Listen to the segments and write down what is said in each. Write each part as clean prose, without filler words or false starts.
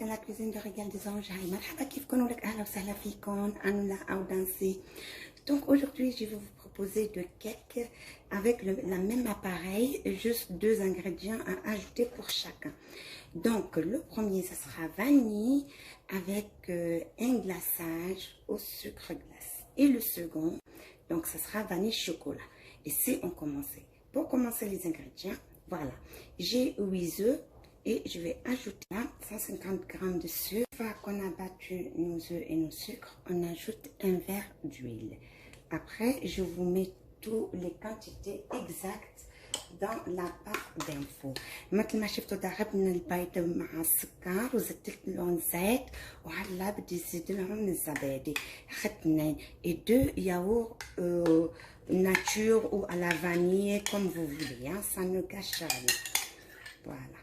la cuisine de Régal des Anges. مرحبا كيفكم ولك أهلا وسهلا فيكم أنا أو دانسي. Donc aujourd'hui je vais vous proposer de cake avec la même appareil, juste deux ingrédients à ajouter pour chacun. Donc le premier ce sera vanille avec un glaçage au sucre glace. Et le second, donc ce sera vanille chocolat. Et si on commençait, pour commencer les ingrédients, voilà, j'ai 8 œufs. Et je vais ajouter là 150 g de sucre. Une fois qu'on a battu nos œufs et nos sucres, on ajoute un verre d'huile. Après, je vous mets toutes les quantités exactes dans la barre d'infos. مثل ما شفتوا ضربنا البيض مع السكر وزدت لهم زيت وهلا بدي نزيد لهم الزبادي. اخذت 2 et 2 yaourts nature ou à la vanille comme vous voulez, hein, ça ne gâche rien. Voilà.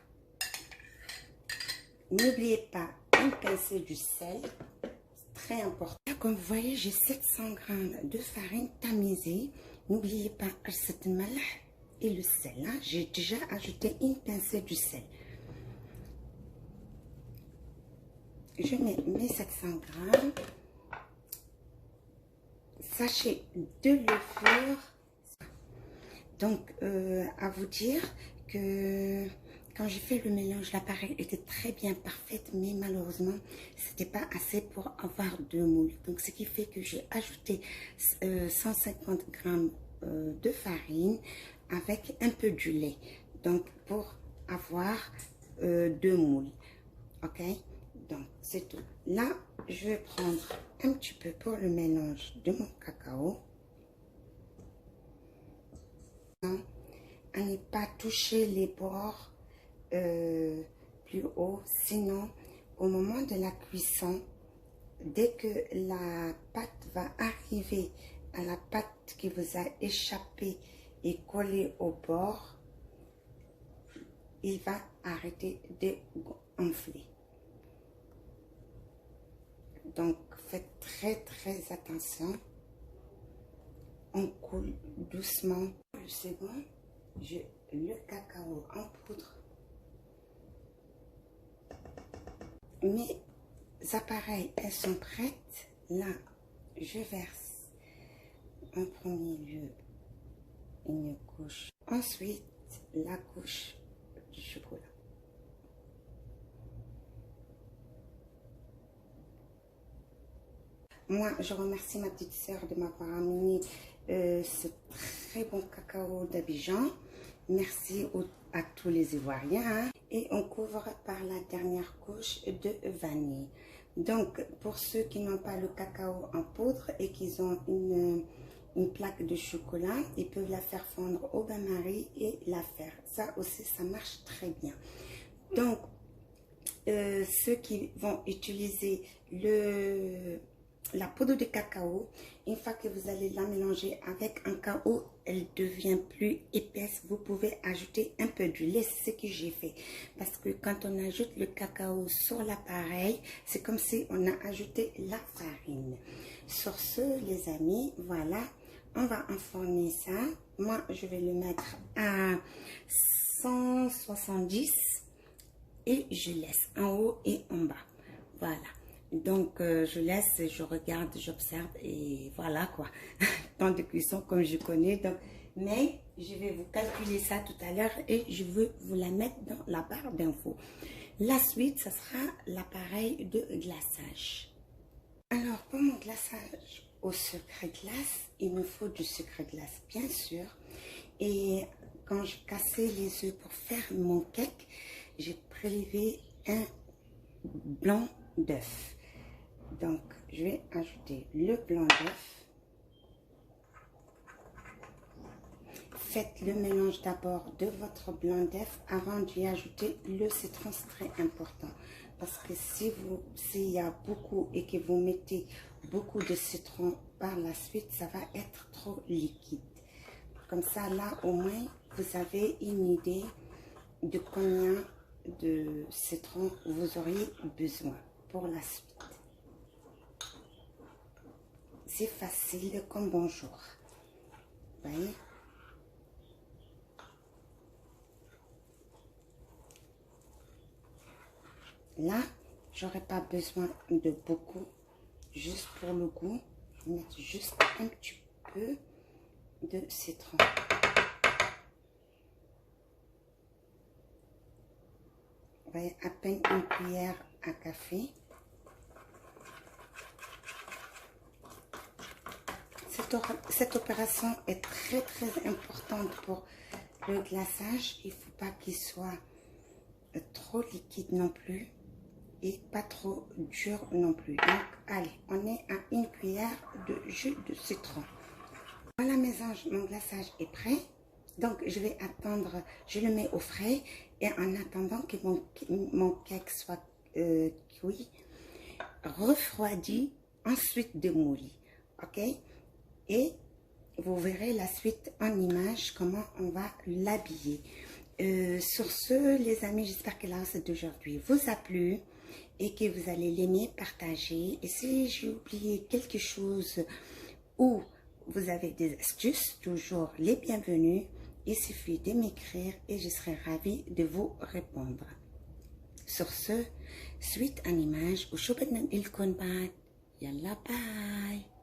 N'oubliez pas une pincée du sel, c'est très important. Comme vous voyez, j'ai 700 g de farine tamisée. N'oubliez pas le malh et le sel. Hein. J'ai déjà ajouté une pincée du sel. Je mets mes 700 g. Sachet de levure. Donc, à vous dire que quand j'ai fait le mélange, l'appareil était très bien parfaite, mais malheureusement, c'était pas assez pour avoir 2 moules. Donc, ce qui fait que j'ai ajouté 150 g de farine avec un peu du lait. Donc, pour avoir 2 moules. Ok? Donc, c'est tout. Là, je vais prendre un petit peu pour le mélange de mon cacao. À ne pas toucher les bords plus haut, sinon au moment de la cuisson, dès que la pâte va arriver à la pâte qui vous a échappé et collé au bord, il va arrêter de gonfler. Donc faites très attention. On coule doucement. Le second, j'ai le cacao en poudre. Mes appareils, elles sont prêtes. Là, je verse en premier lieu une couche. Ensuite, la couche du chocolat. Moi, je remercie ma petite sœur de m'avoir amené ce très bon cacao d'Abidjan. Merci à tous les Ivoiriens. Hein. Et on couvre par la dernière couche de vanille. Donc, pour ceux qui n'ont pas le cacao en poudre et qui ont une plaque de chocolat, ils peuvent la faire fondre au bain-marie et la faire. Ça aussi, ça marche très bien. Donc, ceux qui vont utiliser la poudre de cacao, une fois que vous allez la mélanger avec un cacao, elle devient plus épaisse. Vous pouvez ajouter un peu du lait, c'est ce que j'ai fait. Parce que quand on ajoute le cacao sur l'appareil, c'est comme si on a ajouté la farine. Sur ce, les amis, voilà, on va enfourner ça. Moi, je vais le mettre à 170 et je laisse en haut et en bas. Voilà. Donc, je laisse, je regarde, j'observe et voilà quoi. Temps de cuisson comme je connais. Donc, mais je vais vous calculer ça tout à l'heure et je veux vous la mettre dans la barre d'infos. La suite, ce sera l'appareil de glaçage. Alors, pour mon glaçage au sucre glace, il me faut du sucre glace, bien sûr. Et quand je cassais les œufs pour faire mon cake, j'ai prélevé un blanc d'œuf. Donc, je vais ajouter le blanc d'œuf. Faites le mélange d'abord de votre blanc d'œuf avant d'y ajouter le citron, c'est très important. Parce que s'il y a beaucoup et que vous mettez beaucoup de citron par la suite, ça va être trop liquide. Comme ça, là, au moins, vous avez une idée de combien de citron vous auriez besoin pour la suite. C'est facile comme bonjour. Vous voyez? Là, J'aurai pas besoin de beaucoup, juste pour le goût. Je vais mettre juste un petit peu de citron. Vous voyez, à peine une cuillère à café. Cette opération est très importante pour le glaçage. Il ne faut pas qu'il soit trop liquide non plus et pas trop dur non plus. Donc allez, on est à une cuillère de jus de citron. Voilà mes anges, mon glaçage est prêt. Donc je vais attendre, je le mets au frais et en attendant que mon cake soit cuit, refroidi, ensuite démoli. Ok? Et vous verrez la suite en image, comment on va l'habiller. Sur ce, les amis, j'espère que la recette d'aujourd'hui vous a plu et que vous allez l'aimer, partager. Et si j'ai oublié quelque chose ou vous avez des astuces, toujours les bienvenus. Il suffit de m'écrire et je serai ravie de vous répondre. Sur ce, suite en image, au Shobadnan Il Konbat. Yalla, bye!